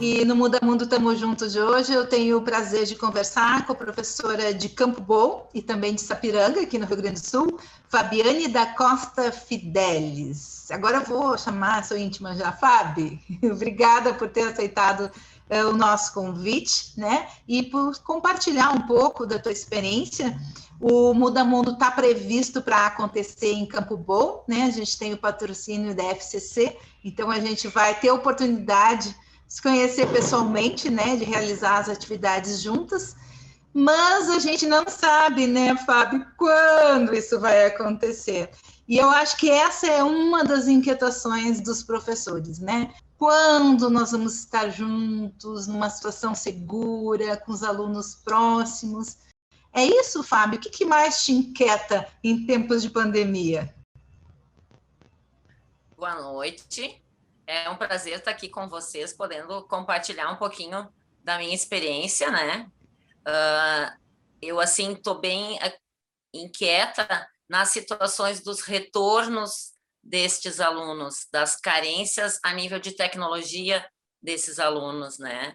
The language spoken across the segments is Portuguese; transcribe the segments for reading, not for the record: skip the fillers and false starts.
E no Muda Mundo Tamo Juntos de hoje eu tenho o prazer de conversar com a professora de Campo Bom e também de Sapiranga, aqui no Rio Grande do Sul, Fabiane da Costa Fidelis. Agora eu vou chamar, sou íntima já, Fabi, obrigada por ter aceitado o nosso convite, né? E por compartilhar um pouco da tua experiência. O Muda Mundo está previsto para acontecer em Campo Bom, né? A gente tem o patrocínio da FCC, então a gente vai ter a oportunidade de se conhecer pessoalmente, né? De realizar as atividades juntas, mas a gente não sabe, né, Fábio, quando isso vai acontecer. E eu acho que essa é uma das inquietações dos professores, né? Quando nós vamos estar juntos, numa situação segura, com os alunos próximos. É isso, Fábio? O que mais te inquieta em tempos de pandemia? Boa noite. É um prazer estar aqui com vocês, podendo compartilhar um pouquinho da minha experiência, né? Eu, assim, estou bem inquieta nas situações dos retornos destes alunos, das carências a nível de tecnologia desses alunos, né?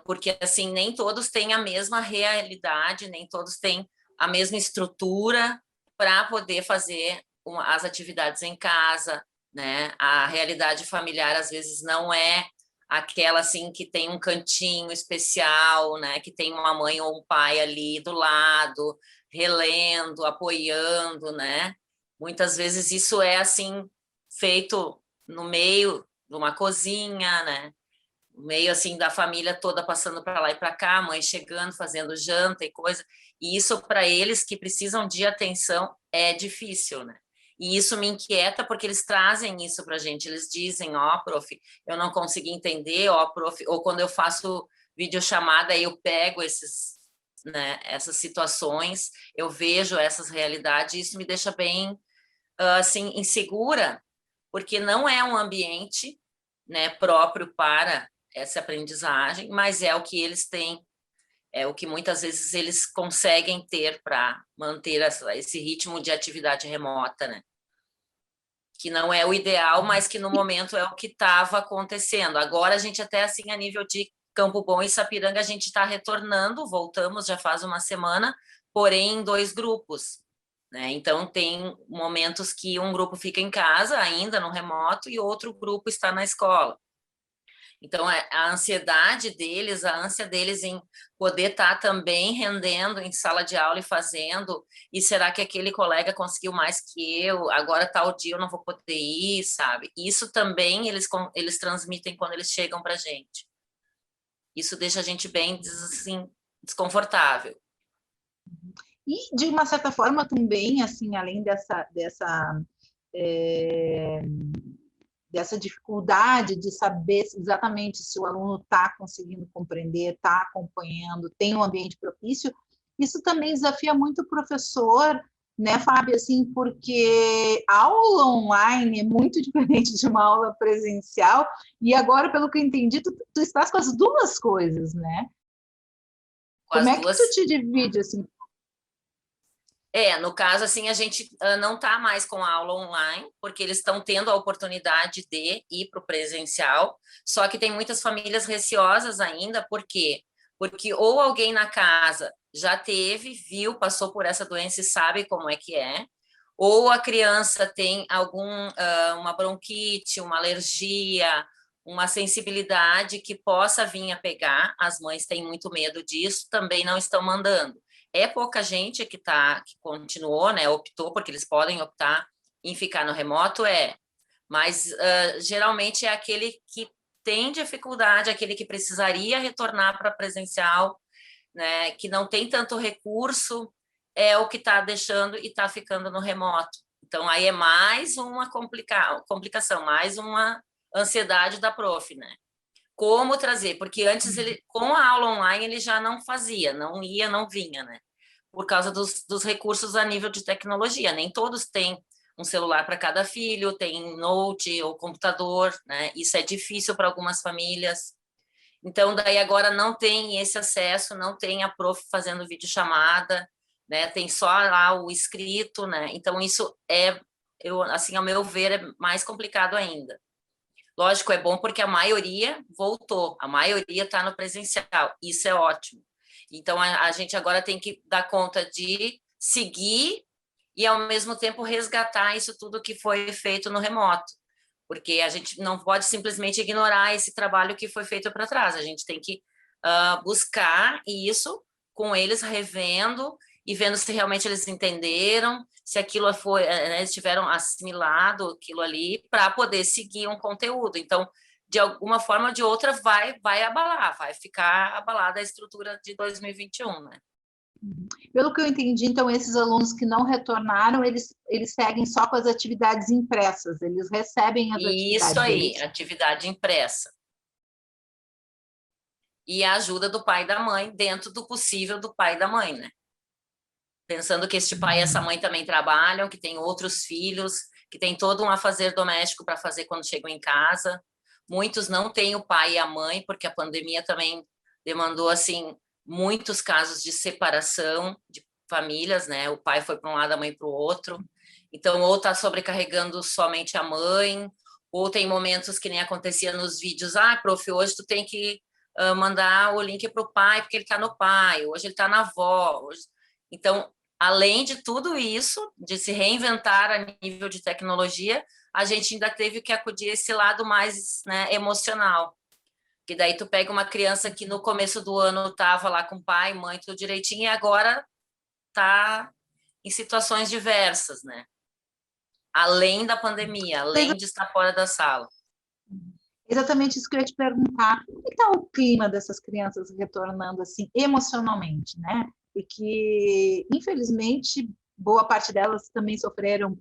Porque, assim, nem todos têm a mesma realidade, nem todos têm a mesma estrutura para poder fazer as atividades em casa, né? A realidade familiar, às vezes, não é aquela, assim, que tem um cantinho especial, né? Que tem uma mãe ou um pai ali do lado, relendo, apoiando, né? Muitas vezes isso é, assim, feito no meio de uma cozinha, né? Meio assim da família toda passando para lá e para cá, mãe chegando, fazendo janta e coisa, e isso para eles que precisam de atenção é difícil, né? E isso me inquieta porque eles trazem isso para a gente, eles dizem, ó, prof, eu não consegui entender, ó, prof, ou quando eu faço videochamada eu pego esses, né, essas situações, eu vejo essas realidades, e isso me deixa bem, assim, insegura, porque não é um ambiente, né, próprio para essa aprendizagem, mas é o que eles têm, é o que muitas vezes eles conseguem ter para manter esse ritmo de atividade remota, né? Que não é o ideal, mas que no momento é o que estava acontecendo. Agora a gente até assim, a nível de Campo Bom e Sapiranga, a gente está retornando, voltamos já faz uma semana, porém em 2 grupos, né? Então tem momentos que um grupo fica em casa ainda no remoto e outro grupo está na escola. Então, a ansiedade deles, a ânsia deles em poder estar também rendendo em sala de aula e fazendo, e será que aquele colega conseguiu mais que eu, agora tal dia eu não vou poder ir, sabe? Isso também eles transmitem quando eles chegam para a gente. Isso deixa a gente bem, assim, desconfortável. E, de uma certa forma, também, assim, além dessa dificuldade de saber exatamente se o aluno está conseguindo compreender, está acompanhando, tem um ambiente propício, isso também desafia muito o professor, né, Fábio, assim, porque a aula online é muito diferente de uma aula presencial, e agora, pelo que eu entendi, tu estás com as duas coisas, né? Como é que tu te divide, assim? No caso, assim, a gente não está mais com a aula online, porque eles estão tendo a oportunidade de ir para o presencial, só que tem muitas famílias receosas ainda, por quê? Porque ou alguém na casa já teve, viu, passou por essa doença e sabe como é que é, ou a criança tem uma bronquite, uma alergia, uma sensibilidade que possa vir a pegar, as mães têm muito medo disso, também não estão mandando. É pouca gente que continuou, né, optou, porque eles podem optar em ficar no remoto, mas geralmente é aquele que tem dificuldade, aquele que precisaria retornar para presencial, né, que não tem tanto recurso, é o que está deixando e está ficando no remoto. Então, aí é mais uma complicação, mais uma ansiedade da prof, né? Como trazer, porque antes ele, com a aula online, ele já não fazia, não ia, não vinha, né? Por causa dos recursos a nível de tecnologia. Nem todos têm um celular para cada filho, tem note ou computador, né? Isso é difícil para algumas famílias. Então, daí agora não tem esse acesso, não tem a prof fazendo videochamada, né? Tem só lá o escrito, né? Então, isso assim, ao meu ver, é mais complicado ainda. Lógico, é bom porque a maioria voltou, a maioria está no presencial, isso é ótimo. Então, a gente agora tem que dar conta de seguir e, ao mesmo tempo, resgatar isso tudo que foi feito no remoto, porque a gente não pode simplesmente ignorar esse trabalho que foi feito para trás, a gente tem que buscar isso com eles, revendo e vendo se realmente eles entenderam, se aquilo foi, eles tiveram assimilado aquilo ali para poder seguir um conteúdo. Então, de alguma forma ou de outra, vai abalar, vai ficar abalada a estrutura de 2021, né? Pelo que eu entendi, então, esses alunos que não retornaram, eles seguem só com as atividades impressas, eles recebem as atividades. Isso aí, atividade impressa. E a ajuda do pai e da mãe, dentro do possível do pai e da mãe, né? Pensando que este pai e essa mãe também trabalham, que tem outros filhos, que tem todo um afazer doméstico para fazer quando chegam em casa. Muitos não têm o pai e a mãe, porque a pandemia também demandou, assim, muitos casos de separação de famílias, né? O pai foi para um lado, a mãe para o outro. Então, ou está sobrecarregando somente a mãe, ou tem momentos que nem acontecia nos vídeos, prof, hoje tu tem que mandar o link para o pai, porque ele está no pai, hoje ele está na avó. Hoje... Então, além de tudo isso, de se reinventar a nível de tecnologia, a gente ainda teve que acudir a esse lado mais, né, emocional. Que daí tu pega uma criança que no começo do ano estava lá com pai, mãe, tudo direitinho, e agora está em situações diversas, né? Além da pandemia, além de estar fora da sala. Exatamente isso que eu ia te perguntar. Como está o clima dessas crianças retornando assim emocionalmente, né? E que, infelizmente, boa parte delas também sofreram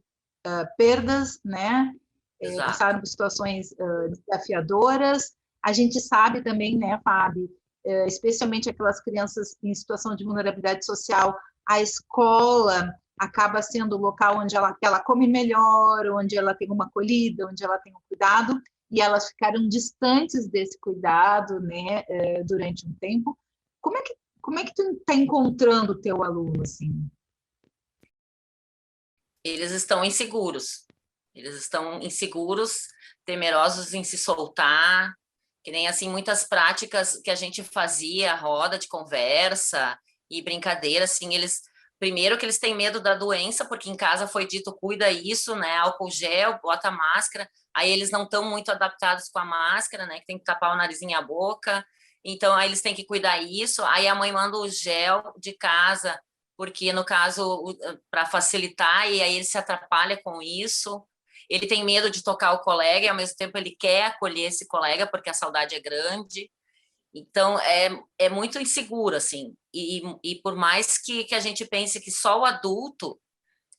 perdas, né? Passaram por situações desafiadoras. A gente sabe também, né, Fábio, especialmente aquelas crianças em situação de vulnerabilidade social, a escola acaba sendo o local onde ela come melhor, onde ela tem uma acolhida, onde ela tem um cuidado, e elas ficaram distantes desse cuidado, né, durante um tempo. Como é que tu está encontrando o teu aluno, assim? Eles estão inseguros. Eles estão inseguros, temerosos em se soltar, que nem assim muitas práticas que a gente fazia, roda de conversa e brincadeira, assim, eles primeiro que eles têm medo da doença, porque em casa foi dito cuida isso, né, álcool gel, bota máscara, aí eles não estão muito adaptados com a máscara, né, que tem que tapar o narizinho e a boca, então aí eles têm que cuidar isso, aí a mãe manda o gel de casa, porque no caso para facilitar, e aí ele se atrapalha com isso. Ele tem medo de tocar o colega e, ao mesmo tempo, ele quer acolher esse colega porque a saudade é grande. Então, é muito inseguro, assim. E por mais que a gente pense que só o adulto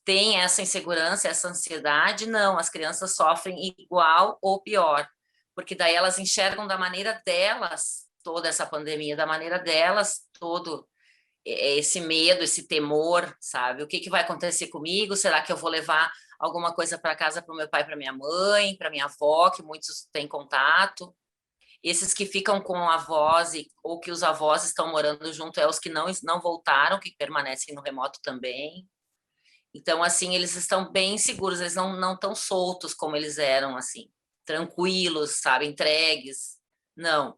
tem essa insegurança, essa ansiedade, não, as crianças sofrem igual ou pior, porque daí elas enxergam da maneira delas toda essa pandemia, da maneira delas todo esse medo, esse temor, sabe? O que vai acontecer comigo? Será que eu vou levar alguma coisa para casa para o meu pai, para minha mãe, para minha avó, que muitos têm contato? Esses que ficam com avós ou que os avós estão morando junto é os que não voltaram, que permanecem no remoto também. Então, assim, eles estão bem seguros, eles não estão soltos como eles eram, assim, tranquilos, sabe, entregues. Não.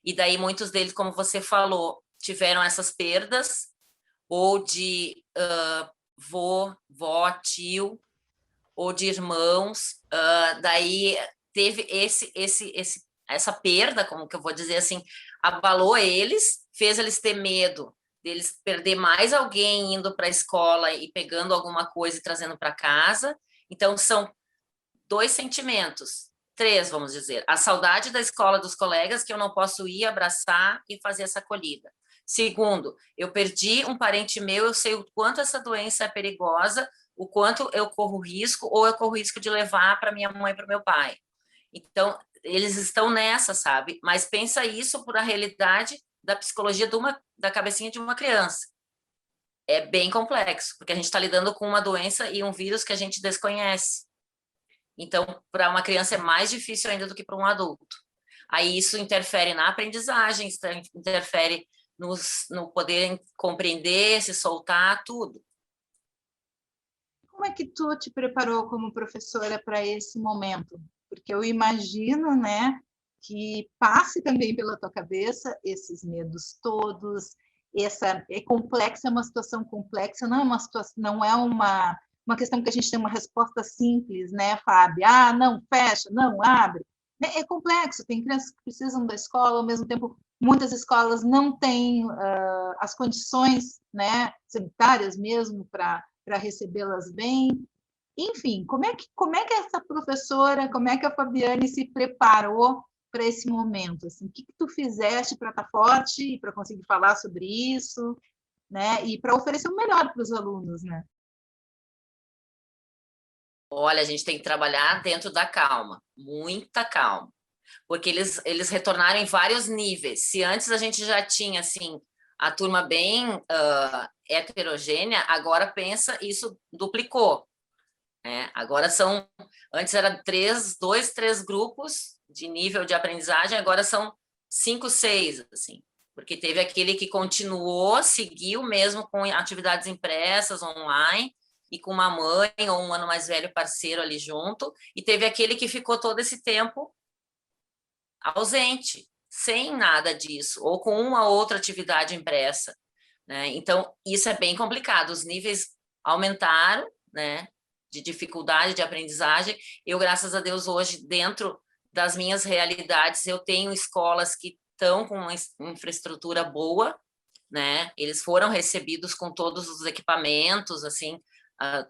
E daí muitos deles, como você falou, tiveram essas perdas, ou de vó, tio, ou de irmãos. Daí teve essa perda, como que eu vou dizer assim, abalou eles, fez eles ter medo deles perder mais alguém indo para a escola e pegando alguma coisa e trazendo para casa. Então, são dois sentimentos. 3, vamos dizer. A saudade da escola, dos colegas, que eu não posso ir abraçar e fazer essa acolhida. Segundo, eu perdi um parente meu, eu sei o quanto essa doença é perigosa, o quanto eu corro risco, ou eu corro risco de levar para minha mãe e para o meu pai. Então, eles estão nessa, sabe? Mas pensa isso por a realidade da psicologia da cabecinha de uma criança. É bem complexo, porque a gente está lidando com uma doença e um vírus que a gente desconhece. Então, para uma criança é mais difícil ainda do que para um adulto. Aí isso interfere na aprendizagem, interfere no poder compreender, se soltar, tudo. Como é que tu te preparou como professora para esse momento? porque eu imagino, né, que passe também pela tua cabeça esses medos todos, essa é complexa, é uma situação complexa, não é uma situação, não é uma questão que a gente tem uma resposta simples, né, Fábio? Ah, não, fecha, não, abre. É complexo, tem crianças que precisam da escola, ao mesmo tempo, muitas escolas não têm as condições, né, sanitárias mesmo para recebê-las bem. Enfim, como é que essa professora, como é que a Fabiane se preparou para esse momento? Assim, o que tu fizeste para estar forte e para conseguir falar sobre isso, né? E para oferecer o melhor para os alunos, né? Olha, a gente tem que trabalhar dentro da calma, muita calma, porque eles retornaram em vários níveis. Se antes a gente já tinha, assim, a turma bem heterogênea, agora pensa, isso duplicou, né? Agora antes era dois, três grupos de nível de aprendizagem, agora são 5, 6, assim, porque teve aquele que continuou, seguiu mesmo com atividades impressas, online, e com uma mãe ou um ano mais velho parceiro ali junto, e teve aquele que ficou todo esse tempo ausente, sem nada disso, ou com uma outra atividade impressa, né? Então, isso é bem complicado, os níveis aumentaram, né, de dificuldade de aprendizagem. Eu, graças a Deus, hoje, dentro das minhas realidades, eu tenho escolas que estão com uma infraestrutura boa, né? Eles foram recebidos com todos os equipamentos, assim,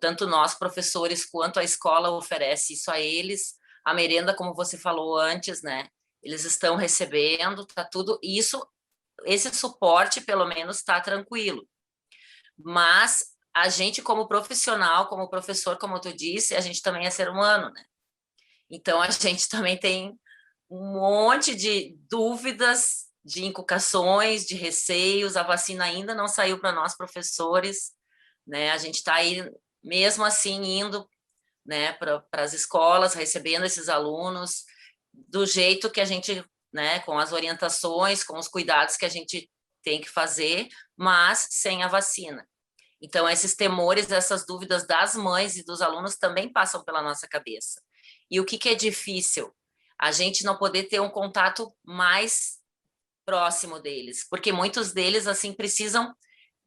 tanto nós, professores, quanto a escola oferece isso a eles. A merenda, como você falou antes, né? Eles estão recebendo, tá tudo isso, esse suporte, pelo menos, está tranquilo. Mas a gente, como profissional, como professor, como tu disse, a gente também é ser humano, né? Então, a gente também tem um monte de dúvidas, de inculcações, de receios. A vacina ainda não saiu para nós, professores, né? A gente está aí, mesmo assim, indo, né, para as escolas, recebendo esses alunos, do jeito que a gente, né, com as orientações, com os cuidados que a gente tem que fazer, mas sem a vacina. Então, esses temores, essas dúvidas das mães e dos alunos também passam pela nossa cabeça. E o que é difícil? A gente não poder ter um contato mais próximo deles, porque muitos deles, assim, precisam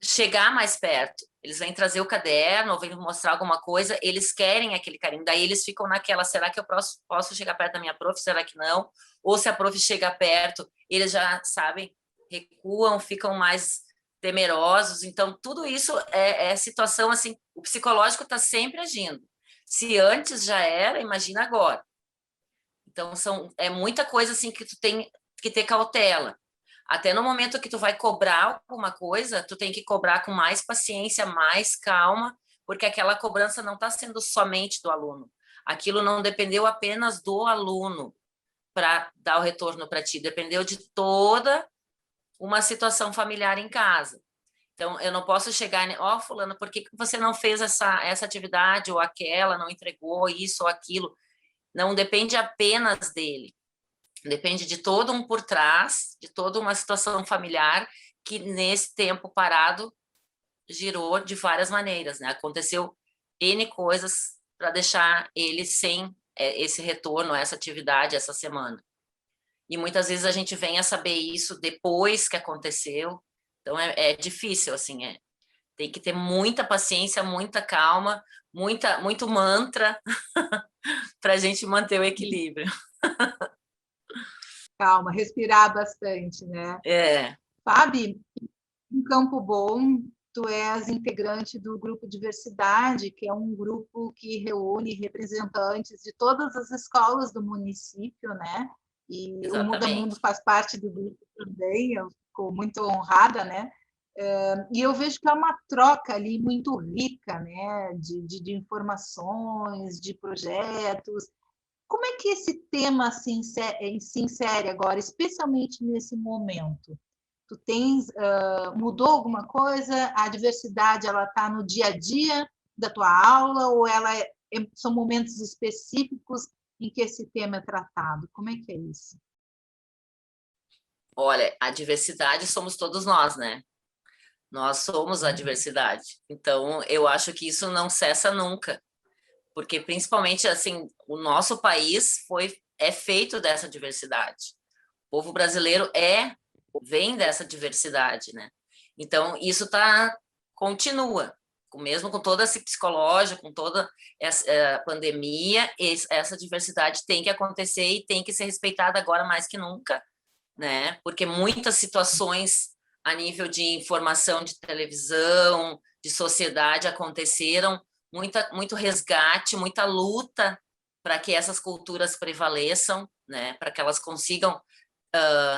chegar mais perto. Eles vêm trazer o caderno, ou vêm mostrar alguma coisa, eles querem aquele carinho. Daí eles ficam naquela, será que eu posso chegar perto da minha prof? Será que não? Ou se a prof chega perto, eles já sabem, recuam, ficam mais temerosos. Então, tudo isso é situação, assim, o psicológico está sempre agindo. Se antes já era, imagina agora. Então, é muita coisa, assim, que tu tem que ter cautela. Até no momento que tu vai cobrar alguma coisa, tu tem que cobrar com mais paciência, mais calma, porque aquela cobrança não está sendo somente do aluno. Aquilo não dependeu apenas do aluno para dar o retorno para ti, dependeu de toda uma situação familiar em casa. Então, eu não posso chegar, ó, fulano, por que você não fez essa atividade ou aquela, não entregou isso ou aquilo? Não depende apenas dele. Depende de todo um por trás, de toda uma situação familiar que nesse tempo parado girou de várias maneiras, né? Aconteceu N coisas para deixar ele sem esse retorno, essa atividade, essa semana. E muitas vezes a gente vem a saber isso depois que aconteceu. Então é difícil, assim, tem que ter muita paciência, muita calma, muito mantra para a gente manter o equilíbrio. Calma, respirar bastante, né? É. Fabi, em Campo Bom, tu és integrante do Grupo Diversidade, que é um grupo que reúne representantes de todas as escolas do município, né? E o Muda Mundo Exatamente. faz parte do grupo também, eu fico muito honrada, né? E eu vejo que é uma troca ali muito rica, né? De informações, de projetos. Como é que esse tema se insere agora, especialmente nesse momento? Tu tens mudou alguma coisa? A diversidade ela está no dia a dia da tua aula ou são momentos específicos em que esse tema é tratado? Como é que é isso? Olha, a diversidade somos todos nós, né? Nós somos a diversidade. Então, eu acho que isso não cessa nunca. porque principalmente assim, o nosso país é feito dessa diversidade. O povo brasileiro vem dessa diversidade, né? Então isso continua, mesmo com toda essa psicológica, com toda essa pandemia, essa diversidade tem que acontecer e tem que ser respeitada agora mais que nunca, né? Porque muitas situações a nível de informação de televisão, de sociedade aconteceram, muito resgate, muita luta para que essas culturas prevaleçam, né? Para que elas consigam,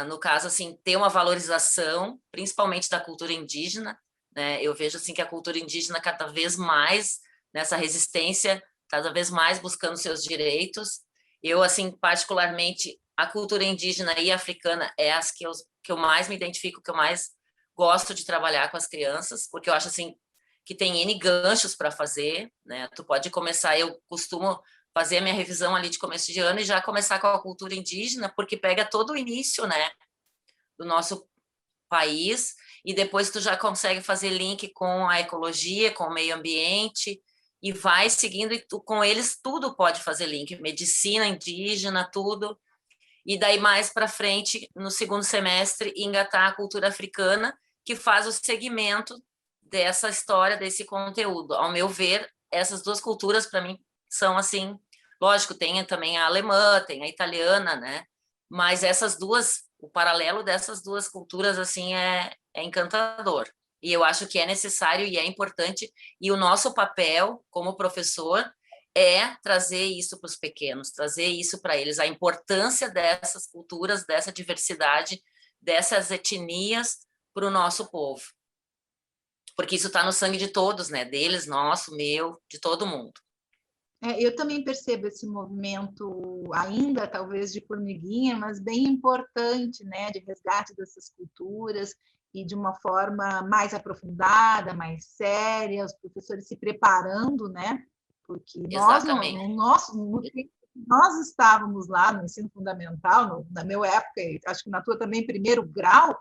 no caso assim, ter uma valorização, principalmente da cultura indígena, né? Eu vejo assim que a cultura indígena cada vez mais nessa resistência, cada vez mais buscando seus direitos. Eu assim particularmente a cultura indígena e africana é as que eu mais me identifico, que eu mais gosto de trabalhar com as crianças, porque eu acho assim que tem N ganchos para fazer, né? Tu pode começar, eu costumo fazer a minha revisão ali de começo de ano e já começar com a cultura indígena, porque pega todo o início, né, do nosso país, e depois tu já consegue fazer link com a ecologia, com o meio ambiente, e vai seguindo, e com eles tudo pode fazer link, medicina indígena, tudo. E daí mais para frente, no segundo semestre, engatar a cultura africana, que faz o segmento dessa história, desse conteúdo. Ao meu ver, essas duas culturas, para mim, são assim, lógico, tem também a alemã, tem a italiana, né? Mas essas duas, o paralelo dessas duas culturas, assim, é encantador. E eu acho que é necessário e é importante, e o nosso papel como professor é trazer isso para os pequenos, trazer isso para eles, a importância dessas culturas, dessa diversidade, dessas etnias para o nosso povo. Porque isso está no sangue de todos, né? Deles, nosso, meu, de todo mundo. Eu também percebo esse movimento ainda, talvez de formiguinha, mas bem importante, né, de resgate dessas culturas e de uma forma mais aprofundada, mais séria, os professores se preparando, né, porque nós estávamos lá no ensino fundamental, na minha época, acho que na tua também, primeiro grau,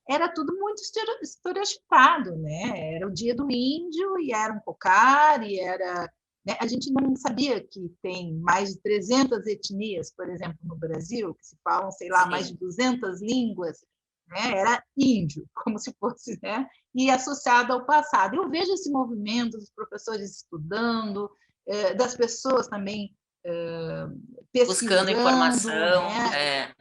era tudo muito estereotipado, né? Era o dia do índio e era um cocar e era, né? A gente não sabia que tem mais de 300 etnias, por exemplo, no Brasil, que se falam, sei lá, mais de 200 línguas, né? Era índio, como se fosse, né? E associado ao passado. Eu vejo esse movimento dos professores estudando, das pessoas também pesquisando, buscando informação, né?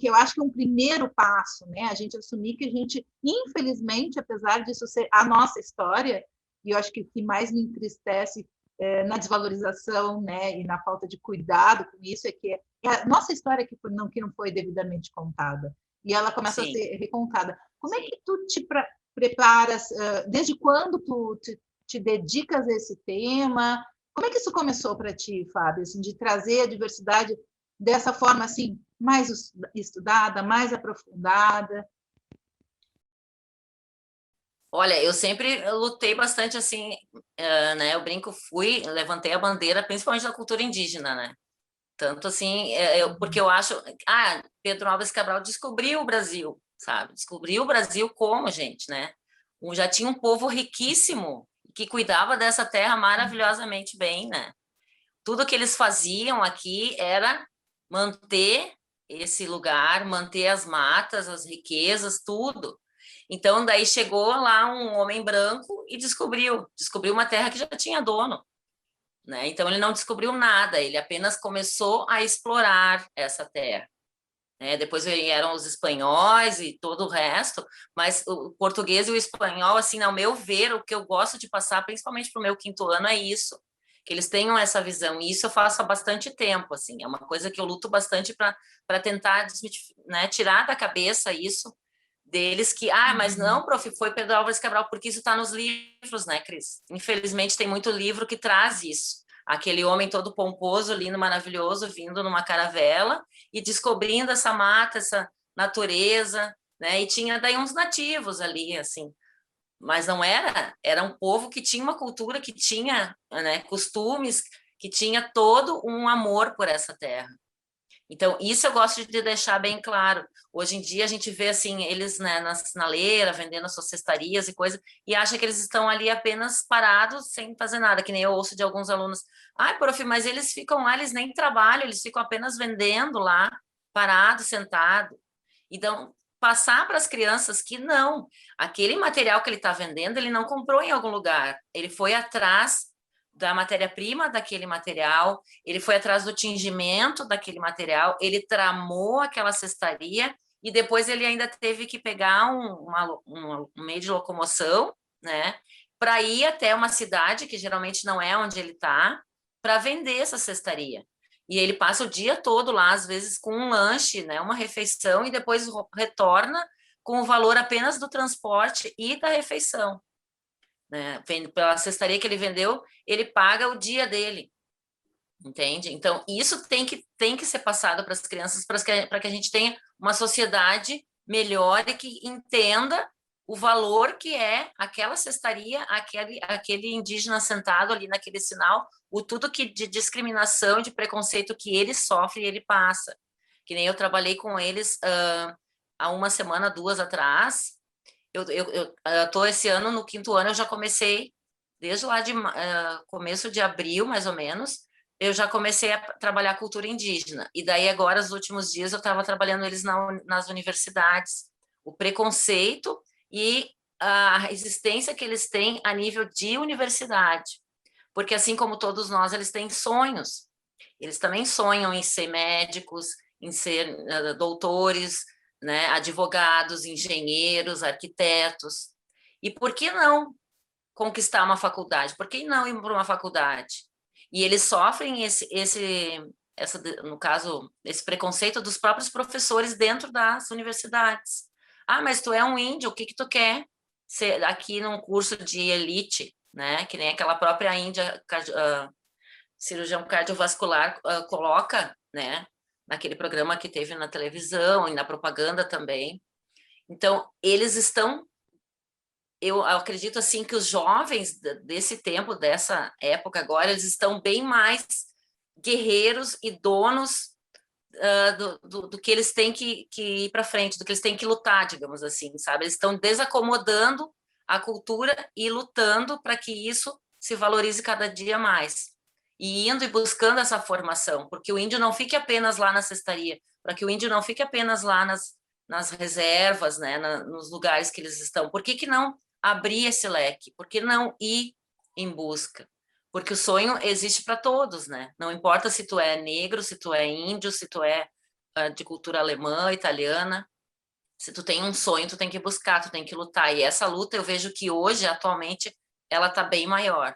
Que eu acho que é um primeiro passo, né? A gente assumir que a gente, infelizmente, apesar disso ser a nossa história, e eu acho que o que mais me entristece na desvalorização, né, e na falta de cuidado com isso é que é a nossa história que não foi devidamente contada, e ela começa a ser recontada. Como é que tu te preparas, desde quando tu te dedicas a esse tema? Como é que isso começou para ti, Fábio, assim, de trazer a diversidade dessa forma assim, mais estudada, mais aprofundada? Olha, eu sempre lutei bastante assim, né? Eu brinco, levantei a bandeira, principalmente da cultura indígena, né? Tanto assim, porque eu acho, Pedro Álvares Cabral descobriu o Brasil, sabe? Descobriu o Brasil como, gente, né? Já tinha um povo riquíssimo que cuidava dessa terra maravilhosamente bem, né? Tudo que eles faziam aqui era manter esse lugar, manter as matas, as riquezas, tudo. Então, daí chegou lá um homem branco e descobriu uma terra que já tinha dono, né? Então, ele não descobriu nada, ele apenas começou a explorar essa terra. Né? Depois vieram os espanhóis e todo o resto, mas o português e o espanhol, assim, ao meu ver, o que eu gosto de passar, principalmente para o meu quinto ano, é isso, que eles tenham essa visão, e isso eu faço há bastante tempo, assim, é uma coisa que eu luto bastante para tentar, né, tirar da cabeça isso deles, que, mas não, prof, foi Pedro Álvares Cabral, porque isso está nos livros, né, Cris? Infelizmente tem muito livro que traz isso, aquele homem todo pomposo, lindo, maravilhoso, vindo numa caravela e descobrindo essa mata, essa natureza, né, e tinha daí uns nativos ali, assim, mas não era um povo que tinha uma cultura, que tinha, né, costumes, que tinha todo um amor por essa terra. Então, isso eu gosto de deixar bem claro. Hoje em dia, a gente vê, assim, eles, né, na sinaleira, vendendo as suas cestarias e coisa, e acha que eles estão ali apenas parados, sem fazer nada, que nem eu ouço de alguns alunos. Ai, prof, mas eles ficam lá, eles nem trabalham, eles ficam apenas vendendo lá, parado, sentado. Então, passar para as crianças que não, aquele material que ele está vendendo, ele não comprou em algum lugar, ele foi atrás da matéria-prima daquele material, ele foi atrás do tingimento daquele material, ele tramou aquela cestaria e depois ele ainda teve que pegar um meio de locomoção, né, para ir até uma cidade, que geralmente não é onde ele está, para vender essa cestaria. E ele passa o dia todo lá, às vezes com um lanche, né, uma refeição, e depois retorna com o valor apenas do transporte e da refeição. Né? Pela cestaria que ele vendeu, ele paga o dia dele, entende? Então, isso tem que ser passado para as crianças, para que a gente tenha uma sociedade melhor e que entenda o valor que é aquela cestaria, aquele indígena sentado ali naquele sinal, o tudo que de discriminação, de preconceito que ele sofre e ele passa. Que nem eu trabalhei com eles há uma semana, 2 atrás. Eu estou esse ano, no 5º ano, eu já comecei, desde lá de começo de abril, mais ou menos, eu já comecei a trabalhar cultura indígena. E daí agora, os últimos dias, eu estava trabalhando eles nas universidades. O preconceito e a resistência que eles têm a nível de universidade. Porque assim como todos nós, eles têm sonhos. Eles também sonham em ser médicos, em ser doutores, né, advogados, engenheiros, arquitetos. E por que não conquistar uma faculdade? Por que não ir para uma faculdade? E eles sofrem no caso, esse preconceito dos próprios professores dentro das universidades. Ah, mas tu é um índio, o que que tu quer ser aqui num curso de elite, né? Que nem aquela própria índia cirurgião cardiovascular coloca, né? Naquele programa que teve na televisão e na propaganda também. Então, eles estão... Eu acredito, assim, que os jovens desse tempo, dessa época agora, eles estão bem mais guerreiros e donos do que eles têm que ir para frente, do que eles têm que lutar, digamos assim, sabe? Eles estão desacomodando a cultura e lutando para que isso se valorize cada dia mais. E indo e buscando essa formação, porque o índio não fique apenas lá na cestaria, para que o índio não fique apenas lá nas reservas, né, nos lugares que eles estão. Por que não abrir esse leque? Por que não ir em busca? Porque o sonho existe para todos, né? Não importa se tu é negro, se tu é índio, se tu é de cultura alemã, italiana. Se tu tem um sonho, tu tem que buscar, tu tem que lutar. E essa luta eu vejo que hoje, atualmente, ela está bem maior.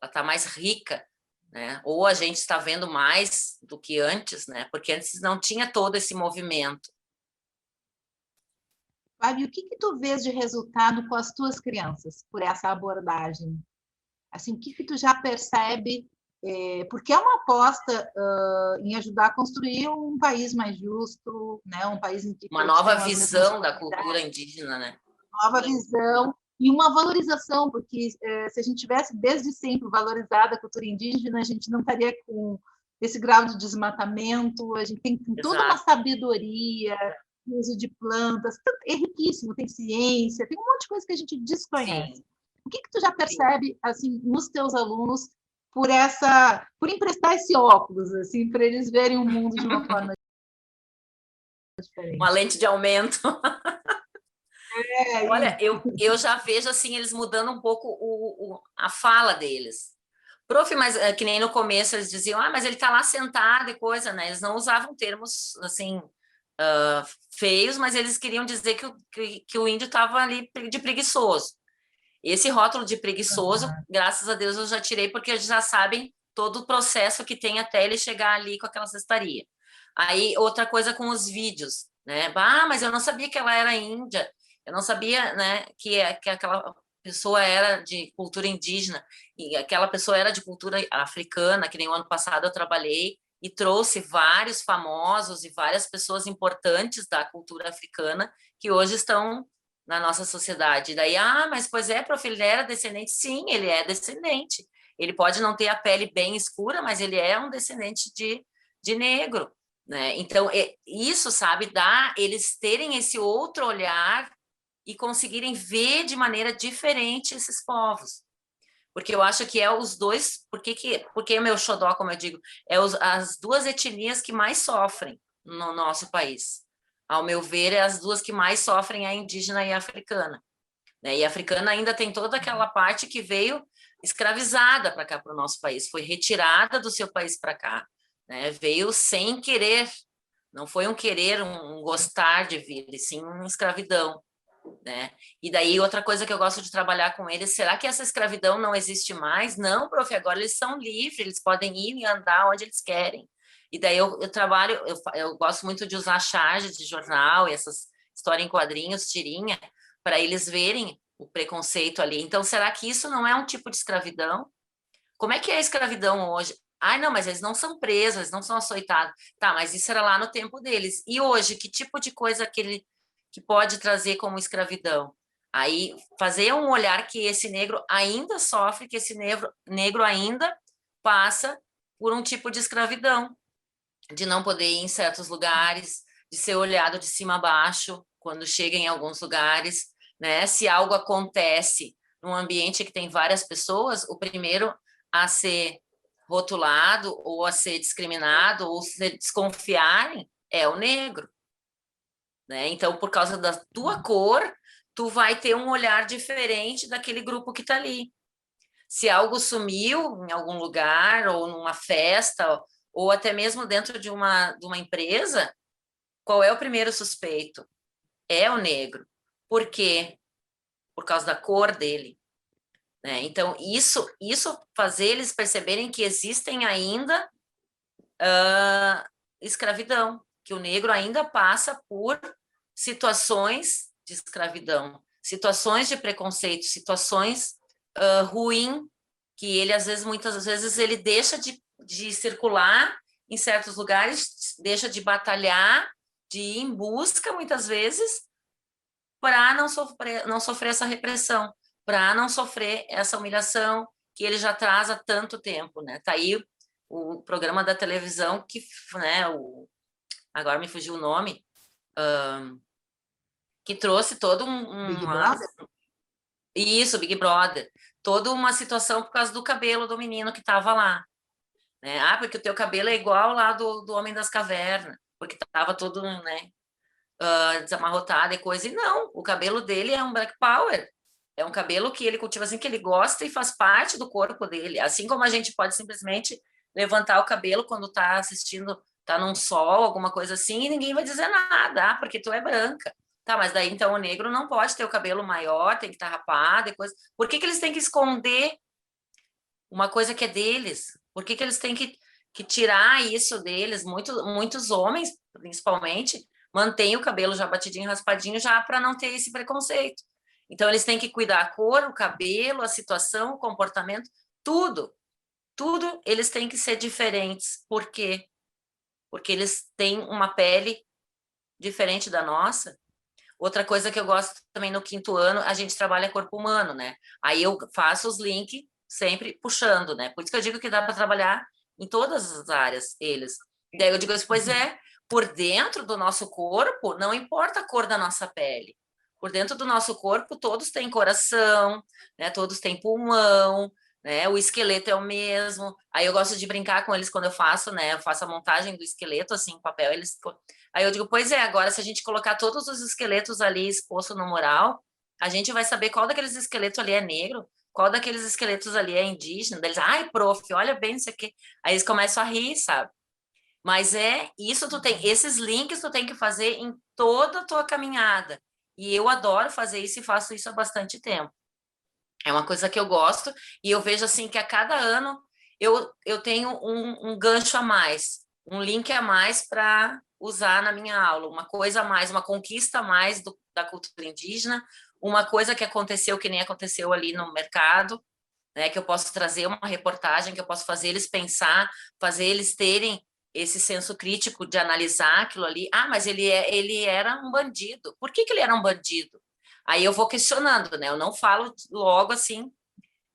Ela está mais rica, né? Ou a gente está vendo mais do que antes, né? Porque antes não tinha todo esse movimento. Fábio, o que tu vês de resultado com as tuas crianças por essa abordagem? Assim, o que tu já percebe? Porque é uma aposta em ajudar a construir um país mais justo, né? Um país em que uma nova visão da cultura indígena, né? Nova visão e uma valorização, porque se a gente tivesse desde sempre valorizado a cultura indígena, a gente não estaria com esse grau de desmatamento, a gente tem toda uma sabedoria, uso de plantas, é riquíssimo, tem ciência, tem um monte de coisa que a gente desconhece. Sim. O que tu já percebe assim nos teus alunos por emprestar esse óculos, assim, para eles verem o mundo de uma forma diferente? Uma lente de aumento. Olha, eu já vejo assim eles mudando um pouco a fala deles. Prof, mas que nem no começo eles diziam, mas ele está lá sentado e coisa, né? Eles não usavam termos assim feios, mas eles queriam dizer que o índio estava ali de preguiçoso. Esse rótulo de preguiçoso, graças a Deus, eu já tirei, porque eles já sabem todo o processo que tem até ele chegar ali com aquela cestaria. Aí, outra coisa com os vídeos, né? Mas eu não sabia que ela era índia, eu não sabia, né, que aquela pessoa era de cultura indígena, e aquela pessoa era de cultura africana, que nem o ano passado eu trabalhei, e trouxe vários famosos e várias pessoas importantes da cultura africana que hoje estão na nossa sociedade. Daí, mas pois é, prof, ele era descendente? Sim, ele é descendente. Ele pode não ter a pele bem escura, mas ele é um descendente de negro. né? Então, isso, sabe, dá eles terem esse outro olhar e conseguirem ver de maneira diferente esses povos. Porque eu acho que é os dois, porque meu xodó, como eu digo, as duas etnias que mais sofrem no nosso país. Ao meu ver, é as duas que mais sofrem, a indígena e a africana, né? E a africana ainda tem toda aquela parte que veio escravizada para cá, para o nosso país, foi retirada do seu país para cá, né? Veio sem querer, não foi um querer, um gostar de vir, e sim uma escravidão, né? E daí outra coisa que eu gosto de trabalhar com eles, será que essa escravidão não existe mais? Não, prof, agora eles são livres, eles podem ir e andar onde eles querem. E daí eu trabalho, eu gosto muito de usar charges de jornal e essas histórias em quadrinhos, tirinha, para eles verem o preconceito ali. Então, será que isso não é um tipo de escravidão? Como é que é a escravidão hoje? Ai, não, mas eles não são presos, eles não são açoitados. Tá, mas isso era lá no tempo deles. E hoje, que tipo de coisa que pode trazer como escravidão? Aí, fazer um olhar que esse negro ainda sofre, que esse negro ainda passa por um tipo de escravidão, de não poder ir em certos lugares, de ser olhado de cima a baixo quando chega em alguns lugares, né? Se algo acontece num ambiente que tem várias pessoas, o primeiro a ser rotulado ou a ser discriminado ou se desconfiarem é o negro, né? Então, por causa da tua cor, tu vai ter um olhar diferente daquele grupo que está ali. Se algo sumiu em algum lugar ou numa festa ou até mesmo dentro de uma empresa, qual é o primeiro suspeito? É o negro. Por quê? Por causa da cor dele, né? Então, isso fazer eles perceberem que existem ainda escravidão, que o negro ainda passa por situações de escravidão, situações de preconceito, situações ruins, que ele, às vezes, muitas vezes, ele deixa de circular em certos lugares, deixa de batalhar, de ir em busca, muitas vezes, para não sofrer essa repressão, para não sofrer essa humilhação que ele já traz há tanto tempo, né? Tá aí o programa da televisão que, né, agora me fugiu o nome, que trouxe todo Big Brother? Isso, Big Brother, toda uma situação por causa do cabelo do menino que estava lá, né? Ah, porque o teu cabelo é igual lá do Homem das Cavernas, porque estava todo, né, desamarrotado e coisa, e não, o cabelo dele é um Black Power, é um cabelo que ele cultiva assim, que ele gosta e faz parte do corpo dele, assim como a gente pode simplesmente levantar o cabelo quando está assistindo, está num sol, alguma coisa assim, e ninguém vai dizer nada, porque tu é branca. Tá, mas daí então o negro não pode ter o cabelo maior, tem que estar rapado e coisa. Por que eles têm que esconder uma coisa que é deles? Por que eles têm que tirar isso deles? Muitos homens, principalmente, mantêm o cabelo já batidinho, raspadinho, já para não ter esse preconceito. Então, eles têm que cuidar a cor, o cabelo, a situação, o comportamento, tudo. Tudo eles têm que ser diferentes. Por quê? Porque eles têm uma pele diferente da nossa. Outra coisa que eu gosto também no 5º ano, a gente trabalha corpo humano, né? Aí eu faço os links sempre puxando, né? Por isso que eu digo que dá para trabalhar em todas as áreas, eles. E daí eu digo assim, pois é, por dentro do nosso corpo, não importa a cor da nossa pele. Por dentro do nosso corpo, todos têm coração, né? Todos têm pulmão, né? O esqueleto é o mesmo. Aí eu gosto de brincar com eles quando eu faço, né? Eu faço a montagem do esqueleto, assim, em papel, eles... Aí eu digo, pois é, agora se a gente colocar todos os esqueletos ali expostos no mural, a gente vai saber qual daqueles esqueletos ali é negro, qual daqueles esqueletos ali é indígena. Daí eles, ai, prof, olha bem isso aqui. Aí eles começam a rir, sabe? Mas isso esses links tu tem que fazer em toda a tua caminhada. E eu adoro fazer isso e faço isso há bastante tempo. É uma coisa que eu gosto e eu vejo assim que a cada ano eu tenho um gancho a mais, um link a mais para usar na minha aula, uma coisa a mais, uma conquista a mais da cultura indígena, uma coisa que aconteceu que nem aconteceu ali no mercado, né, que eu posso trazer uma reportagem, que eu posso fazer eles pensar, fazer eles terem esse senso crítico de analisar aquilo ali. Ah, mas ele era um bandido. Por que ele era um bandido? Aí eu vou questionando, né? Eu não falo logo assim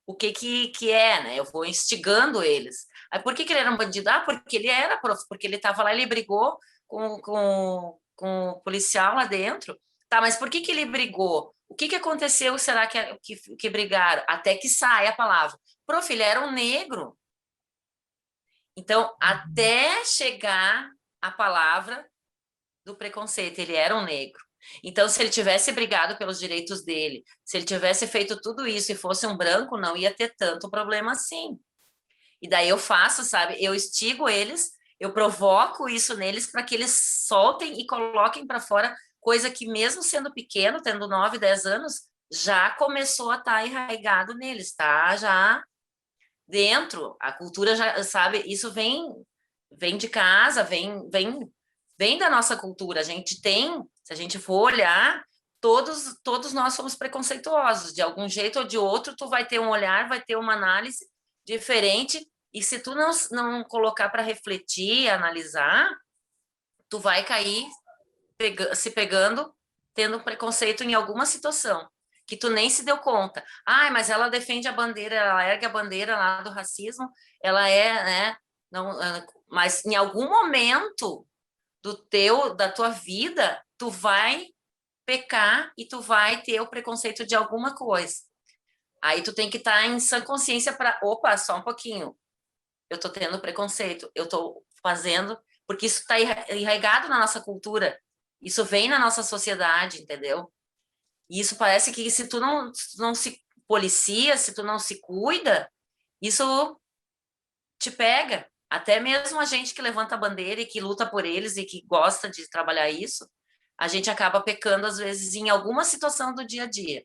o que é, né? Eu vou instigando eles. Aí, por que que ele era um bandido? Ah, porque ele era, porque ele estava lá, ele brigou com o policial lá dentro. Tá, mas por que que ele brigou? O que que aconteceu, será que brigaram? Até que sai a palavra. Prof, ele era um negro. Então, até chegar a palavra do preconceito, ele era um negro. Então, se ele tivesse brigado pelos direitos dele, se ele tivesse feito tudo isso e fosse um branco, não ia ter tanto problema assim. E daí eu faço, sabe? Eu instigo eles, eu provoco isso neles para que eles soltem e coloquem para fora coisa que mesmo sendo pequeno, tendo 9, 10 anos, já começou a estar enraizado neles, tá? Já dentro, a cultura já, sabe? Isso vem de casa, vem da nossa cultura. A gente tem, se a gente for olhar, todos nós somos preconceituosos. De algum jeito ou de outro, tu vai ter um olhar, vai ter uma análise diferente. E se tu não colocar para refletir, analisar, tu vai cair se pegando, tendo preconceito em alguma situação que tu nem se deu conta. Ah, mas ela defende a bandeira, ela ergue a bandeira lá do racismo, ela é, né? Não, mas em algum momento da tua vida, tu vai pecar e tu vai ter o preconceito de alguma coisa. Aí tu tem que estar em sã consciência para, opa, só um pouquinho. Eu tô tendo preconceito, eu tô fazendo, porque isso está enraizado na nossa cultura. Isso vem na nossa sociedade, entendeu? E isso parece que se tu não se policia, se tu não se cuida, isso te pega. Até mesmo a gente que levanta a bandeira e que luta por eles e que gosta de trabalhar isso, a gente acaba pecando, às vezes, em alguma situação do dia a dia.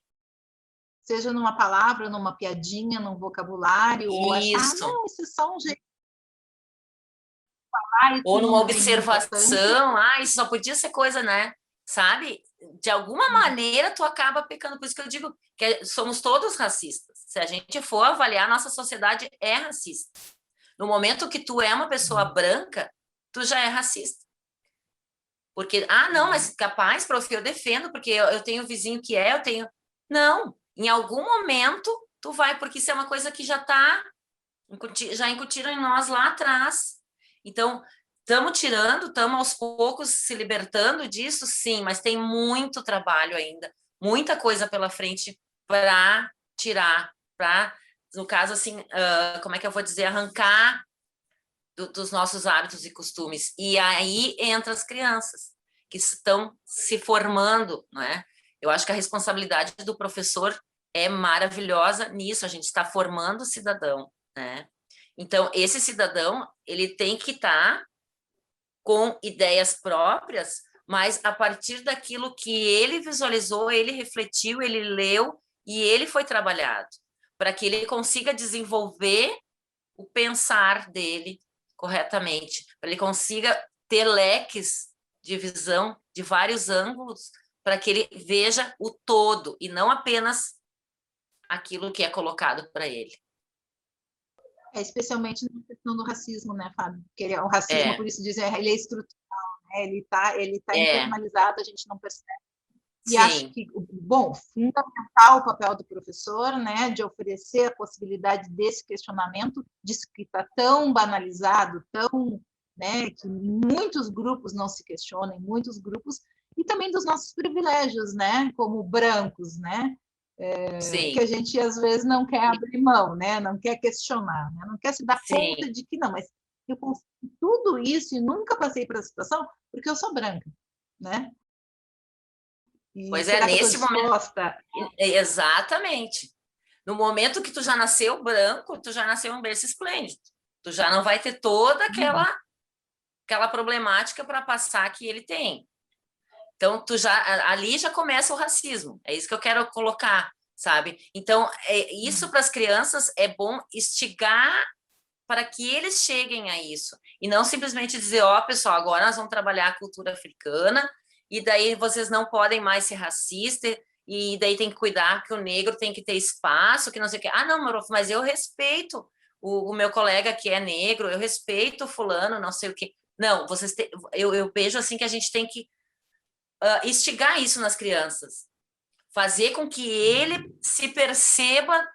Seja numa palavra, numa piadinha, num vocabulário, ou achar, Isso. não, isso é só um jeito de falar, isso Ou numa não tem importância. observação, isso só podia ser coisa, né? Sabe? De alguma maneira tu acaba pecando. Por isso que eu digo que somos todos racistas. Se a gente for avaliar, nossa sociedade é racista. No momento que tu é uma pessoa branca, tu já é racista. Porque, não, mas capaz, prof, eu defendo, porque eu tenho vizinho que eu tenho... Não, em algum momento tu vai, porque isso é uma coisa que já incutiram em nós lá atrás. Então, estamos aos poucos se libertando disso, sim, mas tem muito trabalho ainda, muita coisa pela frente para tirar, no caso, assim, como é que eu vou dizer, arrancar dos nossos hábitos e costumes. E aí entra as crianças, que estão se formando, não é? Eu acho que a responsabilidade do professor é maravilhosa nisso, a gente está formando o cidadão, né? Então, esse cidadão, ele tem que estar com ideias próprias, mas a partir daquilo que ele visualizou, ele refletiu, ele leu e ele foi trabalhado, para que ele consiga desenvolver o pensar dele corretamente, para ele consiga ter leques de visão de vários ângulos, para que ele veja o todo e não apenas aquilo que é colocado para ele. Especialmente na questão do racismo, né, Fábio? Porque o racismo, por É, isso dizem, ele é estrutural, né? Ele tá é, internalizado, a gente não percebe. E acho sim, que, bom, fundamental o papel do professor, né, de oferecer a possibilidade desse questionamento, disso que está tão banalizado, tão, né, que muitos grupos não se questionem, muitos grupos, e também dos nossos privilégios, né, como brancos, né, que a sim, gente às vezes não quer abrir mão, né, não quer questionar, né, não quer se dar conta sim. de que não, mas eu consigo tudo isso e nunca passei por essa situação porque eu sou branca, né? E Pois é, será que eu estou nesse momento, disposta? exatamente. No momento que tu já nasceu branco, tu já nasceu um berço esplêndido. Tu já não vai ter toda aquela problemática para passar que ele tem. Então, ali já começa o racismo. É isso que eu quero colocar, sabe? Então, isso para as crianças é bom instigar para que eles cheguem a isso. E não simplesmente dizer, pessoal, agora nós vamos trabalhar a cultura africana e daí vocês não podem mais ser racistas e daí tem que cuidar que o negro tem que ter espaço, que não sei o quê. Não, mas eu respeito o meu colega que é negro, eu respeito o fulano, não sei o quê. Não, eu vejo assim que a gente tem que instigar isso nas crianças, fazer com que ele se perceba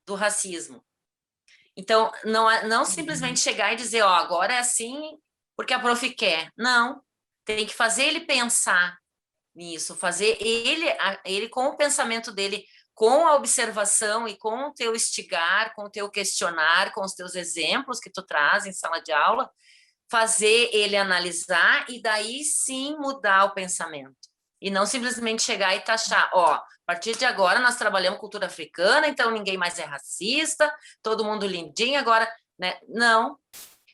do racismo. Então, não simplesmente chegar e dizer, ó, agora é assim porque a prof quer. Não, tem que fazer ele pensar nisso, fazer ele com o pensamento dele, com a observação e com o teu instigar, com o teu questionar, com os teus exemplos que tu traz em sala de aula, fazer ele analisar e daí sim mudar o pensamento. E não simplesmente chegar e taxar, ó, a partir de agora nós trabalhamos cultura africana, então ninguém mais é racista, todo mundo lindinho, agora, né? Não.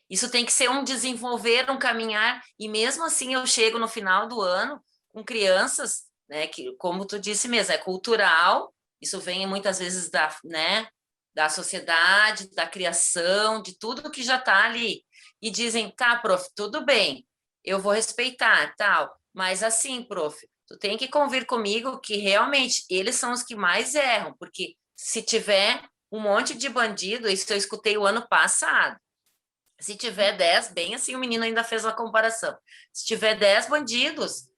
Isso tem que ser um desenvolver, um caminhar, e mesmo assim eu chego no final do ano com crianças, né, que, como tu disse mesmo, é cultural, isso vem muitas vezes né, da sociedade, da criação, de tudo que já está ali. E dizem, tá, prof, tudo bem, eu vou respeitar, tal, mas assim, prof, tu tem que convir comigo que realmente eles são os que mais erram, porque se tiver um monte de bandido, isso eu escutei o ano passado, se tiver 10, bem assim, o menino ainda fez uma comparação, se tiver 10 bandidos,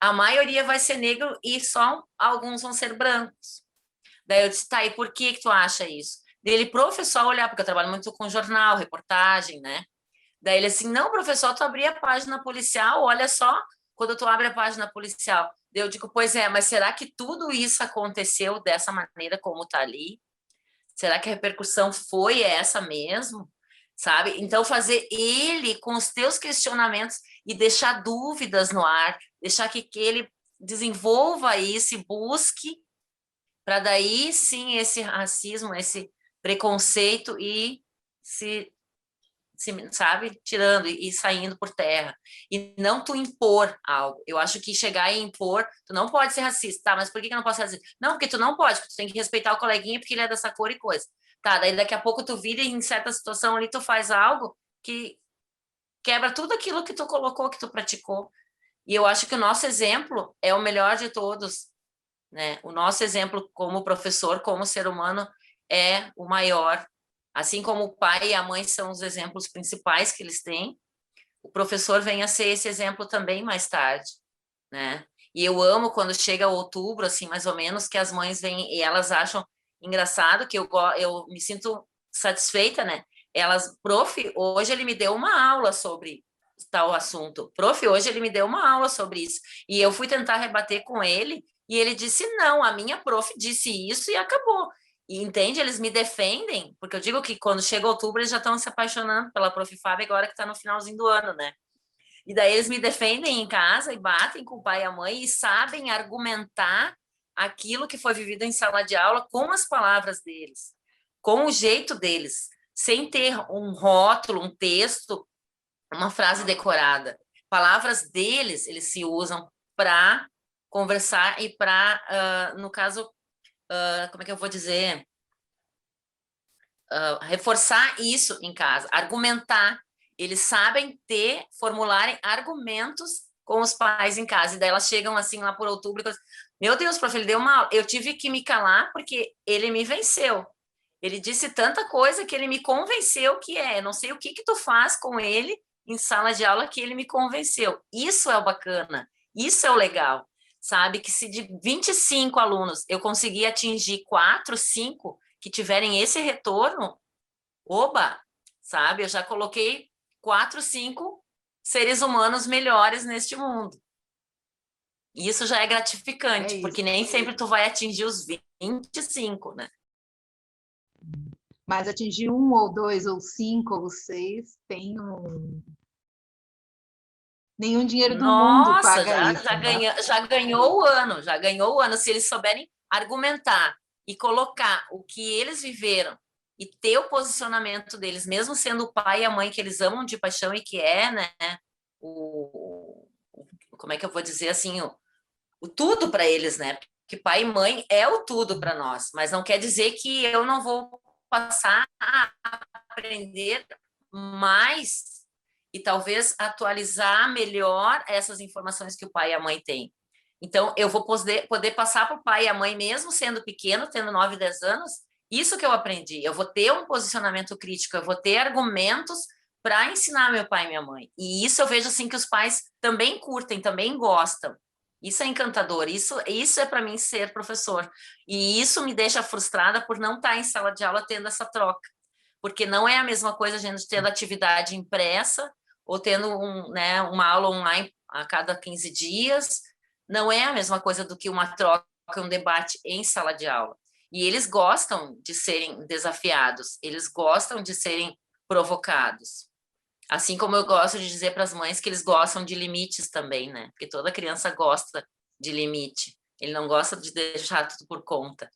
a maioria vai ser negro e só alguns vão ser brancos. Daí eu disse, tá, e por que tu acha isso? Dele, professor, olhar, porque eu trabalho muito com jornal, reportagem, né? Daí ele assim, não, professor, tu abri a página policial, olha só, quando tu abre a página policial. Daí eu digo, pois é, mas será que tudo isso aconteceu dessa maneira como tá ali? Será que a repercussão foi essa mesmo? Sabe? Então, fazer ele com os teus questionamentos e deixar dúvidas no ar, deixar que ele desenvolva isso e busque, para daí sim esse racismo, esse preconceito e sabe, tirando e saindo por terra. E não tu impor algo. Eu acho que chegar e impor, tu não pode ser racista, tá? Mas por que eu não posso ser racista? Não, porque tu não pode, porque tu tem que respeitar o coleguinha porque ele é dessa cor e coisa. Tá, daí daqui a pouco tu vira e em certa situação ali tu faz algo que quebra tudo aquilo que tu colocou, que tu praticou. E eu acho que o nosso exemplo é o melhor de todos, né? O nosso exemplo como professor, como ser humano, é o maior. Assim como o pai e a mãe são os exemplos principais que eles têm, o professor vem a ser esse exemplo também mais tarde, né? E eu amo quando chega outubro, assim, mais ou menos, que as mães vêm e elas acham engraçado, que eu me sinto satisfeita, né? Elas, prof, hoje ele me deu uma aula sobre tal assunto. Prof, hoje ele me deu uma aula sobre isso. E eu fui tentar rebater com ele e ele disse, não, a minha prof disse isso e acabou. E entende? Eles me defendem, porque eu digo que quando chega outubro eles já estão se apaixonando pela prof. Fábio agora que está no finalzinho do ano, né? E daí eles me defendem em casa e batem com o pai e a mãe e sabem argumentar aquilo que foi vivido em sala de aula com as palavras deles, com o jeito deles, sem ter um rótulo, um texto, uma frase decorada. Palavras deles, eles se usam para conversar e para, no caso, como é que eu vou dizer? Reforçar isso em casa, argumentar. Eles sabem formularem argumentos com os pais em casa. E daí elas chegam assim lá por outubro e dizem, meu Deus, prof, ele deu uma aula. Eu tive que me calar porque ele me venceu. Ele disse tanta coisa que ele me convenceu que eu não sei o que tu faz com ele em sala de aula que ele me convenceu. Isso é o bacana, isso é o legal, sabe? Que se de 25 alunos eu conseguir atingir 4, 5 que tiverem esse retorno, oba, sabe? Eu já coloquei 4, 5 seres humanos melhores neste mundo. E isso já é gratificante, porque nem sempre tu vai atingir os 25, né? Mas atingir 1 ou 2 ou 5 ou 6 tem nenhum dinheiro do mundo paga isso. Já ganhou o ano, já ganhou o ano. Se eles souberem argumentar e colocar o que eles viveram e ter o posicionamento deles, mesmo sendo o pai e a mãe que eles amam de paixão e que né, como é que eu vou dizer assim, o tudo para eles, né? Porque pai e mãe é o tudo para nós, mas não quer dizer que eu não vou passar a aprender mais e talvez atualizar melhor essas informações que o pai e a mãe têm. Então, eu vou poder passar para o pai e a mãe, mesmo sendo pequeno, tendo 9, 10 anos, isso que eu aprendi. Eu vou ter um posicionamento crítico, eu vou ter argumentos para ensinar meu pai e minha mãe. E isso eu vejo assim que os pais também curtem, também gostam. Isso é encantador, isso é para mim ser professor. E isso me deixa frustrada por não estar em sala de aula tendo essa troca. porque não é a mesma coisa a gente tendo atividade impressa ou tendo uma aula online a cada 15 dias, não é a mesma coisa do que uma troca, um debate em sala de aula. E eles gostam de serem desafiados, eles gostam de serem provocados. Assim como eu gosto de dizer para as mães que eles gostam de limites também, né? Porque toda criança gosta de limite. Ele não gosta de deixar tudo por conta.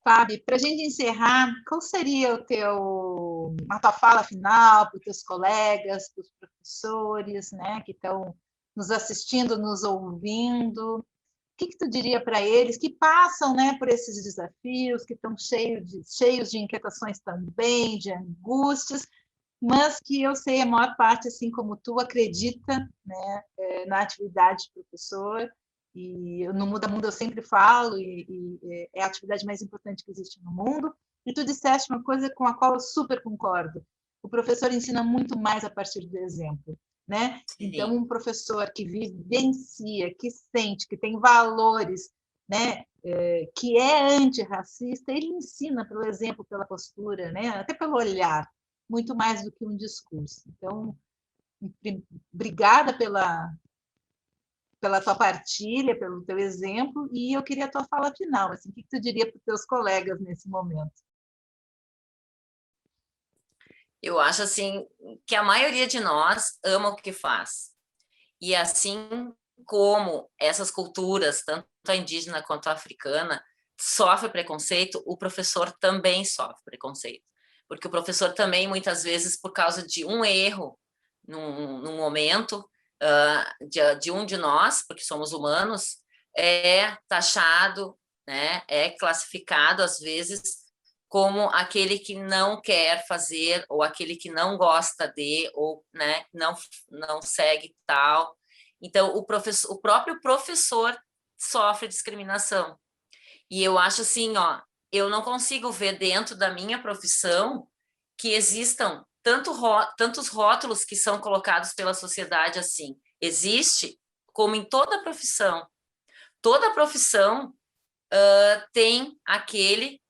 Fábio, para a gente encerrar, qual seria a tua fala final para os teus colegas, para os professores, né, que estão nos assistindo, nos ouvindo? O que tu diria para eles que passam, né, por esses desafios, que estão cheios de inquietações também, de angústias, mas que eu sei a maior parte, assim como tu, acredita, né, na atividade de professor, e no Muda Mundo eu sempre falo, e é a atividade mais importante que existe no mundo, e tu disseste uma coisa com a qual eu super concordo: o professor ensina muito mais a partir do exemplo, né? Então, um professor que vivencia, que sente, que tem valores, né, que é antirracista, ele ensina pelo exemplo, pela postura, né, até pelo olhar, muito mais do que um discurso. Então, obrigada pela tua partilha, pelo teu exemplo, e eu queria a tua fala final. Assim, o que tu diria para os teus colegas nesse momento? Eu acho assim que a maioria de nós ama o que faz. E assim como essas culturas, tanto a indígena quanto a africana, sofre preconceito, o professor também sofre preconceito. Porque o professor também, muitas vezes, por causa de um erro num momento, de um de nós, porque somos humanos, é taxado, né, é classificado, às vezes, como aquele que não quer fazer, ou aquele que não gosta de, ou né, não segue tal. Então, o próprio professor sofre discriminação. E eu acho assim, ó, eu não consigo ver dentro da minha profissão que existam tantos rótulos que são colocados pela sociedade assim. Existe, como em toda profissão. Toda profissão tem aquele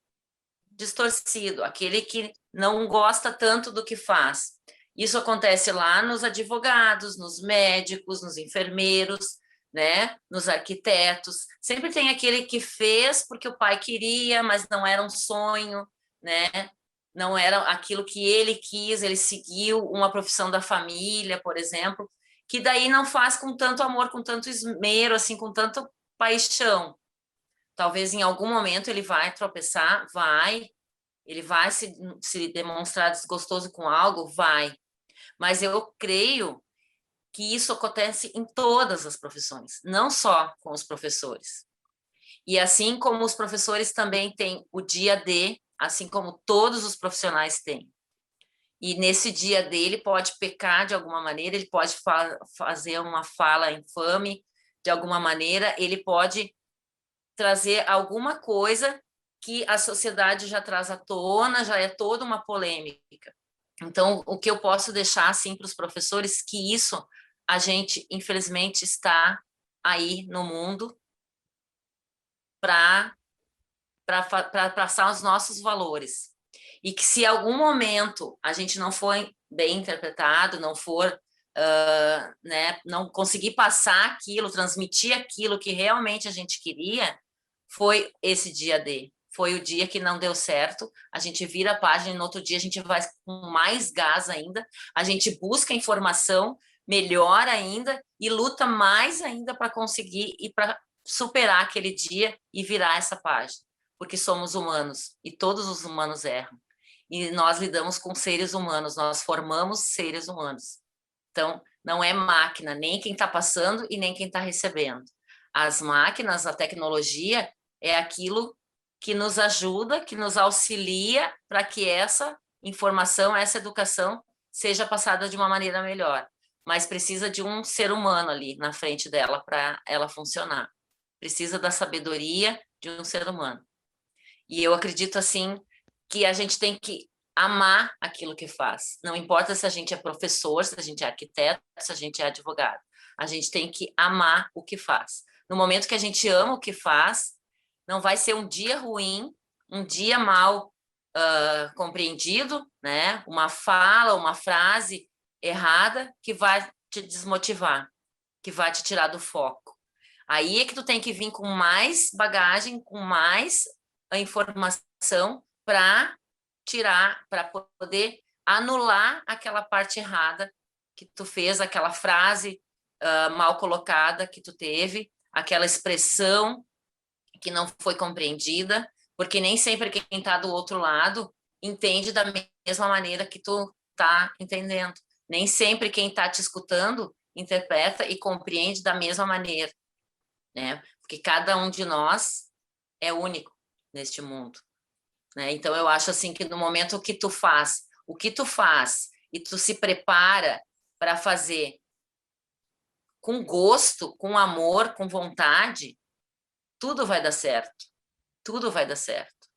distorcido, aquele que não gosta tanto do que faz. Isso acontece lá nos advogados, nos médicos, nos enfermeiros, né, nos arquitetos. Sempre tem aquele que fez porque o pai queria, mas não era um sonho, né? Não era aquilo que ele quis, ele seguiu uma profissão da família, por exemplo, que daí não faz com tanto amor, com tanto esmero, assim, com tanta paixão. Talvez em algum momento ele vai tropeçar, ele vai se demonstrar desgostoso com algo, vai. Mas eu creio que isso acontece em todas as profissões, não só com os professores. E assim como os professores também têm o dia D, assim como todos os profissionais têm. E nesse dia D ele pode pecar de alguma maneira, ele pode fazer uma fala infame de alguma maneira, ele pode trazer alguma coisa que a sociedade já traz à tona, já é toda uma polêmica. Então, o que eu posso deixar assim para os professores, que isso a gente, infelizmente, está aí no mundo para passar os nossos valores. E que se em algum momento a gente não for bem interpretado, não for, né, não conseguir passar aquilo, transmitir aquilo que realmente a gente queria, foi esse dia D. Foi o dia que não deu certo, a gente vira a página e no outro dia a gente vai com mais gás ainda, a gente busca informação melhor ainda e luta mais ainda para conseguir e para superar aquele dia e virar essa página, porque somos humanos e todos os humanos erram. E nós lidamos com seres humanos, nós formamos seres humanos. Então, não é máquina, nem quem está passando e nem quem está recebendo. As máquinas, a tecnologia, é aquilo que nos ajuda, que nos auxilia para que essa informação, essa educação seja passada de uma maneira melhor. Mas precisa de um ser humano ali na frente dela para ela funcionar. Precisa da sabedoria de um ser humano. E eu acredito, assim, que a gente tem que amar aquilo que faz. Não importa se a gente é professor, se a gente é arquiteto, se a gente é advogado. A gente tem que amar o que faz. No momento que a gente ama o que faz, não vai ser um dia ruim, um dia mal compreendido, né? Uma fala, uma frase errada que vai te desmotivar, que vai te tirar do foco. Aí é que tu tem que vir com mais bagagem, com mais informação para tirar, para poder anular aquela parte errada que tu fez, aquela frase mal colocada que tu teve, aquela expressão que não foi compreendida, porque nem sempre quem está do outro lado entende da mesma maneira que tu está entendendo. Nem sempre quem está te escutando interpreta e compreende da mesma maneira, né? Porque cada um de nós é único neste mundo, né? Então eu acho assim que no momento que tu faz, o que tu faz e tu se prepara para fazer com gosto, com amor, com vontade, tudo vai dar certo. Tudo vai dar certo.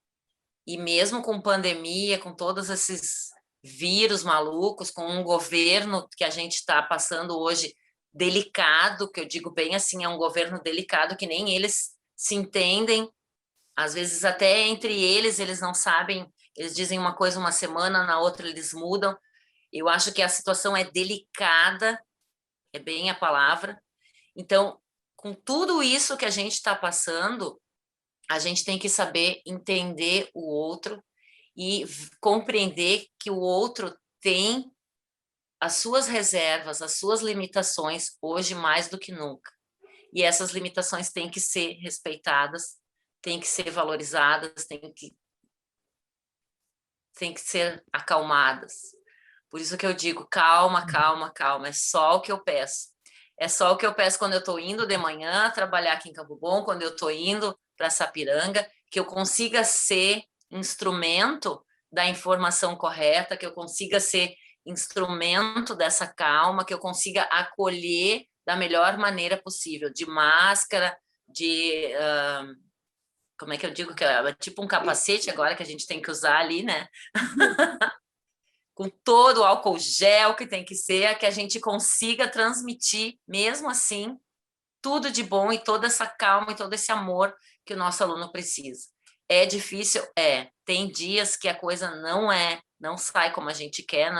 E mesmo com pandemia, com todos esses vírus malucos, com um governo que a gente está passando hoje delicado, que eu digo bem assim, é um governo delicado que nem eles se entendem, às vezes até entre eles não sabem, eles dizem uma coisa uma semana, na outra eles mudam. Eu acho que a situação é delicada, é bem a palavra. Então, com tudo isso que a gente está passando, a gente tem que saber entender o outro e compreender que o outro tem as suas reservas, as suas limitações, hoje mais do que nunca. E essas limitações têm que ser respeitadas, têm que ser valorizadas, têm que ser acalmadas. Por isso que eu digo, calma, calma, calma, é só o que eu peço. É só o que eu peço quando eu estou indo de manhã trabalhar aqui em Campo Bom, quando eu estou indo para Sapiranga, que eu consiga ser instrumento da informação correta, que eu consiga ser instrumento dessa calma, que eu consiga acolher da melhor maneira possível, de máscara, de... como é que eu digo? Que é tipo um capacete agora que a gente tem que usar ali, né? Com todo o álcool gel que tem que ser, que a gente consiga transmitir, mesmo assim, tudo de bom e toda essa calma e todo esse amor que o nosso aluno precisa. É difícil? É. Tem dias que a coisa não sai como a gente quer,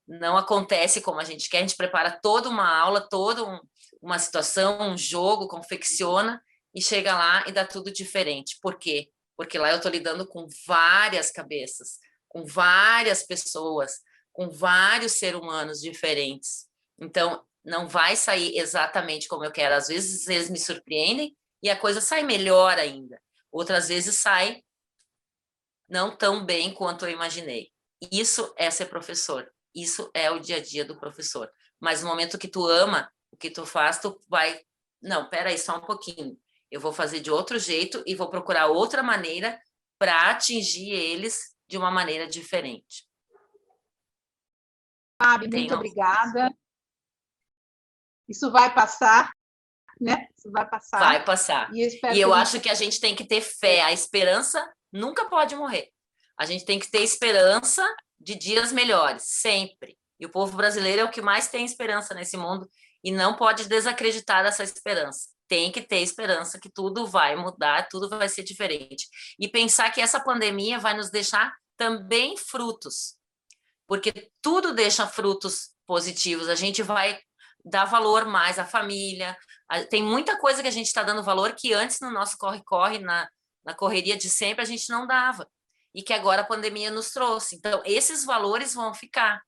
não acontece como a gente quer. A gente prepara toda uma aula, toda uma situação, um jogo, confecciona e chega lá e dá tudo diferente. Por quê? Porque lá eu estou lidando com várias cabeças, com várias pessoas, com vários seres humanos diferentes. Então, não vai sair exatamente como eu quero. Às vezes eles me surpreendem e a coisa sai melhor ainda. Outras vezes sai não tão bem quanto eu imaginei. Isso é ser professor. Isso é o dia a dia do professor. Mas no momento que tu ama o que tu faz, tu vai... Não, peraí, só um pouquinho. Eu vou fazer de outro jeito e vou procurar outra maneira para atingir eles de uma maneira diferente. Fábio, muito obrigada. Isso vai passar, né? Isso vai passar. Vai passar. E eu acho que a gente tem que ter fé. A esperança nunca pode morrer. A gente tem que ter esperança de dias melhores, sempre. E o povo brasileiro é o que mais tem esperança nesse mundo e não pode desacreditar dessa esperança. Tem que ter esperança que tudo vai mudar, tudo vai ser diferente. E pensar que essa pandemia vai nos deixar também frutos, porque tudo deixa frutos positivos. A gente vai dar valor mais à família. Tem muita coisa que a gente está dando valor que antes no nosso corre-corre, na correria de sempre, a gente não dava. E que agora a pandemia nos trouxe. Então, esses valores vão ficar.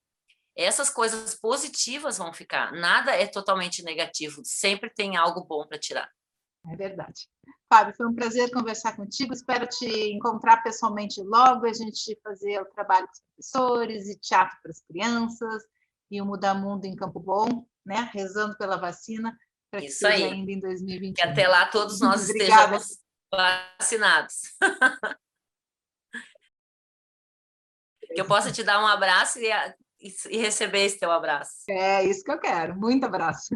Essas coisas positivas vão ficar. Nada é totalmente negativo. Sempre tem algo bom para tirar. É verdade. Fábio, foi um prazer conversar contigo. Espero te encontrar pessoalmente logo, a gente fazer o trabalho com os professores e teatro para as crianças e o Mudar Mundo em Campo Bom, né? Rezando pela vacina para que seja ainda em 2021. Que até lá todos nós estejamos vacinados. Que eu possa te dar um abraço e receber esse teu abraço. É isso que eu quero. Muito abraço.